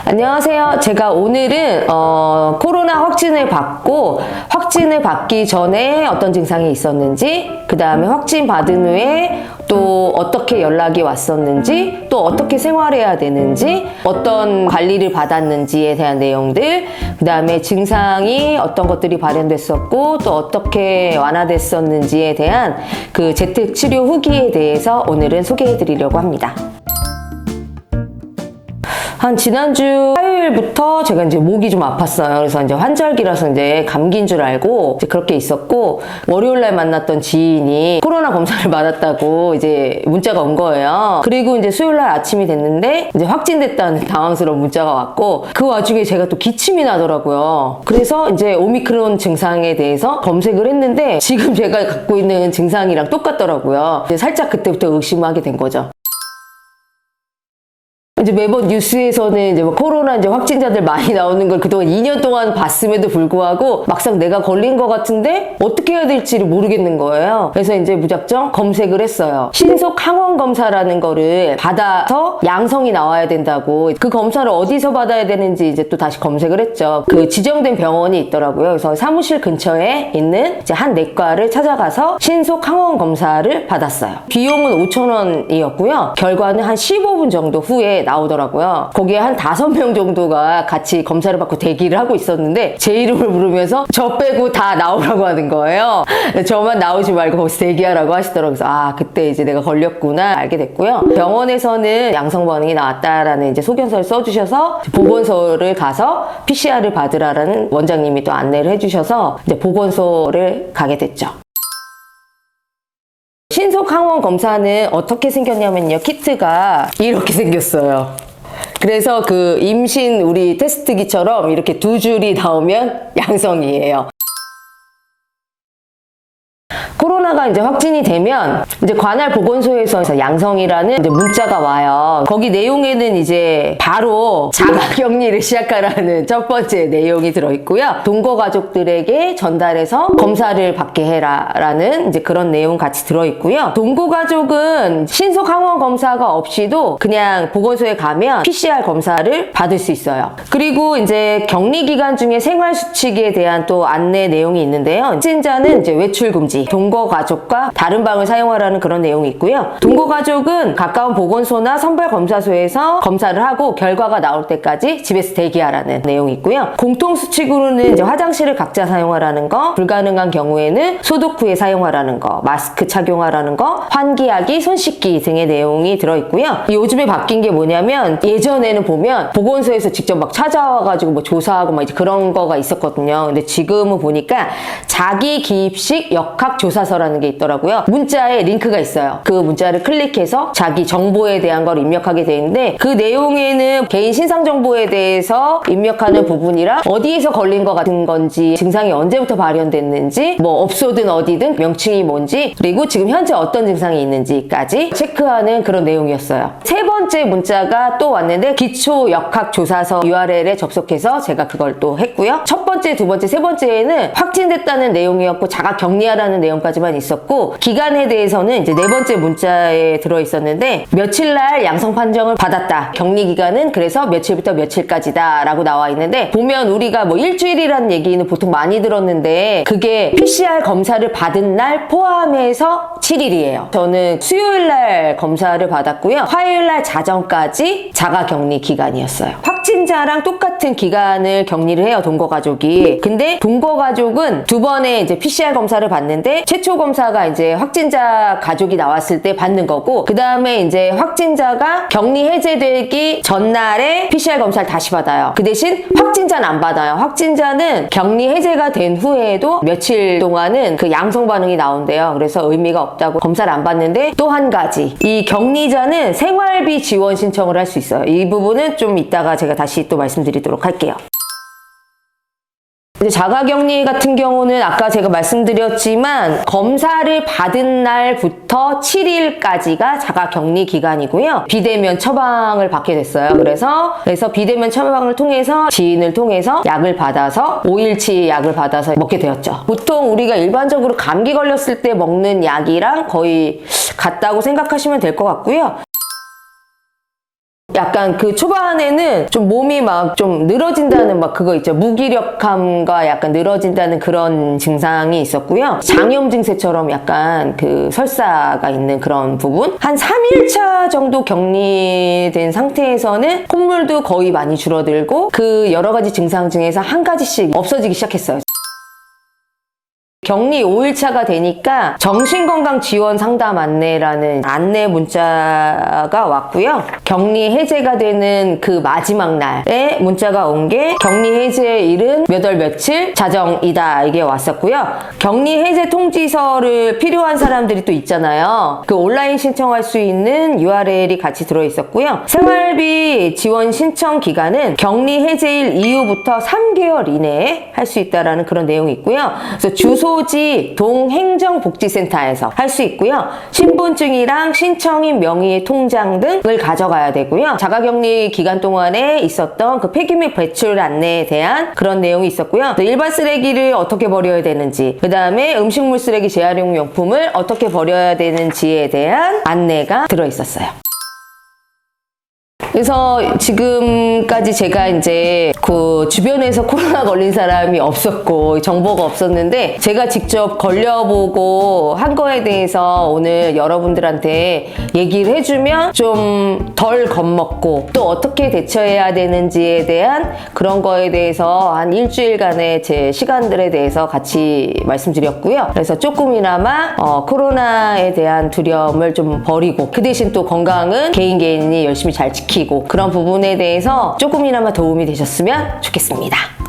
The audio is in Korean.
안녕하세요. 제가 오늘은 코로나 확진을 받기 전에 어떤 증상이 있었는지, 그 다음에 확진 받은 후에 또 어떻게 연락이 왔었는지, 또 어떻게 생활해야 되는지, 어떤 관리를 받았는지에 대한 내용들, 그 다음에 증상이 어떤 것들이 발현됐었고 또 어떻게 완화됐었는지에 대한 그 재택 치료 후기에 대해서 오늘은 소개해 드리려고 합니다. 한 지난주 화요일부터 제가 이제 목이 좀 아팠어요. 그래서 이제 환절기라서 이제 감기인 줄 알고 이제 그렇게 있었고, 월요일날 만났던 지인이 코로나 검사를 받았다고 이제 문자가 온 거예요. 그리고 이제 수요일날 아침이 됐는데 이제 확진됐다는 당황스러운 문자가 왔고, 그 와중에 제가 또 기침이 나더라고요. 그래서 이제 오미크론 증상에 대해서 검색을 했는데 지금 제가 갖고 있는 증상이랑 똑같더라고요. 이제 살짝 그때부터 의심하게 된 거죠. 이제 매번 뉴스에서는 이제 코로나 이제 확진자들 많이 나오는 걸 그동안 2년 동안 봤음에도 불구하고 막상 내가 걸린 것 같은데 어떻게 해야 될지를 모르겠는 거예요. 그래서 이제 무작정 검색을 했어요. 신속 항원 검사라는 거를 받아서 양성이 나와야 된다고, 그 검사를 어디서 받아야 되는지 이제 또 다시 검색을 했죠. 그 지정된 병원이 있더라고요. 그래서 사무실 근처에 있는 이제 한 내과를 찾아가서 신속 항원 검사를 받았어요. 비용은 5,000원이었고요. 결과는 한 15분 정도 후에 나오더라고요. 거기에 한 5명 정도가 같이 검사를 받고 대기를 하고 있었는데 제 이름을 부르면서 저 빼고 다 나오라고 하는 거예요. 저만 나오지 말고 거기서 대기하라고 하시더라고요. 그래서 그때 이제 내가 걸렸구나 알게 됐고요. 병원에서는 양성 반응이 나왔다라는 이제 소견서를 써주셔서 보건소를 가서 PCR을 받으라라는 원장님이 또 안내를 해주셔서 이제 보건소를 가게 됐죠. 신속 항원 검사는 어떻게 생겼냐면요, 키트가 이렇게 생겼어요. 그래서 그 임신 우리 테스트기처럼 이렇게 두 줄이 나오면 양성이에요. 코로나가 이제 확진이 되면 이제 관할 보건소에서 양성이라는 이제 문자가 와요. 거기 내용에는 이제 바로 자가격리를 시작하라는 첫 번째 내용이 들어있고요. 동거 가족들에게 전달해서 검사를 받게 해라라는 이제 그런 내용 같이 들어있고요. 동거 가족은 신속 항원 검사가 없이도 그냥 보건소에 가면 PCR 검사를 받을 수 있어요. 그리고 이제 격리 기간 중에 생활 수칙에 대한 또 안내 내용이 있는데요. 확진자는 이제 외출 금지, 동거 가족과 다른 방을 사용하라는 그런 내용이 있고요. 동거 가족은 가까운 보건소나 선발 검사소에서 검사를 하고 결과가 나올 때까지 집에서 대기하라는 내용이 있고요. 공통 수칙으로는 이제 화장실을 각자 사용하라는 거, 불가능한 경우에는 소독 후에 사용하라는 거, 마스크 착용하라는 거, 환기하기, 손 씻기 등의 내용이 들어있고요. 요즘에 바뀐 게 뭐냐면, 예전에는 보면 보건소에서 직접 막 찾아와가지고 뭐 조사하고 막 이제 그런 거가 있었거든요. 근데 지금은 보니까 자기 기입식 역학 조사서라는 게 있더라고요. 문자에 링크가 있어요. 그 문자를 클릭해서 자기 정보에 대한 걸 입력하게 되는데, 그 내용에는 개인 신상 정보에 대해서 입력하는 부분이랑 어디에서 걸린 것 같은 건지, 증상이 언제부터 발현됐는지, 뭐 업소든 어디든 명칭이 뭔지, 그리고 지금 현재 어떤 증상이 있는지까지 체크하는 그런 내용이었어요. 세 번째 문자가 또 왔는데, 기초 역학 조사서 URL에 접속해서 제가 그걸 또 했고요. 첫 번째, 두 번째, 세 번째에는 확진됐다는 내용이었고 자가 격리하라는 내용까지만 있었고, 기간에 대해서는 이제 네 번째 문자에 들어있었는데, 며칠날 양성 판정을 받았다, 격리 기간은 그래서 며칠부터 며칠까지다 라고 나와 있는데, 보면 우리가 뭐 일주일이라는 얘기는 보통 많이 들었는데 그게 PCR 검사를 받은 날 포함해서 7일이에요. 저는 수요일날 검사를 받았고요. 화요일날 자정까지 자가 격리 기간이었어요. 확진자랑 똑같은 기간을 격리를 해요, 동거 가족이. 근데 동거 가족은 두 번의 이제 PCR 검사를 받는데, 최초 검사가 이제 확진자 가족이 나왔을 때 받는 거고, 그 다음에 이제 확진자가 격리 해제되기 전날에 PCR 검사를 다시 받아요. 그 대신 확진자는 안 받아요. 확진자는 격리 해제가 된 후에도 며칠 동안은 그 양성 반응이 나온대요. 그래서 의미가 없다고 검사를 안 받는데, 또 한 가지, 이 격리자는 생활비 지원 신청을 할 수 있어요. 이 부분은 좀 이따가 제가 다시 또 말씀드리도록 할게요. 이제 자가격리 같은 경우는 아까 제가 말씀드렸지만 검사를 받은 날부터 7일까지가 자가격리 기간이고요. 비대면 처방을 받게 됐어요. 그래서 비대면 처방을 통해서 지인을 통해서 약을 받아서 5일치 약을 받아서 먹게 되었죠. 보통 우리가 일반적으로 감기 걸렸을 때 먹는 약이랑 거의 같다고 생각하시면 될 것 같고요. 약간 그 초반에는 좀 몸이 막 좀 늘어진다는 막 그거 있죠. 무기력함과 약간 늘어진다는 그런 증상이 있었고요. 장염 증세처럼 약간 그 설사가 있는 그런 부분. 한 3일차 정도 격리된 상태에서는 콧물도 거의 많이 줄어들고 그 여러 가지 증상 중에서 한 가지씩 없어지기 시작했어요. 격리 5일차가 되니까 정신건강지원상담 안내라는 안내 문자가 왔고요. 격리 해제가 되는 그 마지막 날에 문자가 온 게 격리 해제일은 몇 월 며칠 자정이다 이게 왔었고요. 격리 해제 통지서를 필요한 사람들이 또 있잖아요. 그 온라인 신청할 수 있는 URL이 같이 들어있었고요. 생활비 지원 신청 기간은 격리 해제일 이후부터 3개월 이내에 할 수 있다라는 그런 내용이 있고요. 그래서 주소지 동행정복지센터에서 할 수 있고요. 신분증이랑 신청인 명의의 통장 등을 가져가야 되고요. 자가격리 기간 동안에 있었던 그 폐기 및 배출 안내에 대한 그런 내용이 있었고요. 일반 쓰레기를 어떻게 버려야 되는지, 그 다음에 음식물 쓰레기 재활용 용품을 어떻게 버려야 되는지에 대한 안내가 들어있었어요. 그래서 지금까지 제가 이제 그 주변에서 코로나 걸린 사람이 없었고 정보가 없었는데 제가 직접 걸려보고 한 거에 대해서 오늘 여러분들한테 얘기를 해주면 좀 덜 겁먹고 또 어떻게 대처해야 되는지에 대한 그런 거에 대해서 한 일주일간의 제 시간들에 대해서 같이 말씀드렸고요. 그래서 조금이나마 코로나에 대한 두려움을 좀 버리고 그 대신 또 건강은 개인이 열심히 잘 지키고 그런 부분에 대해서 조금이나마 도움이 되셨으면 좋겠습니다.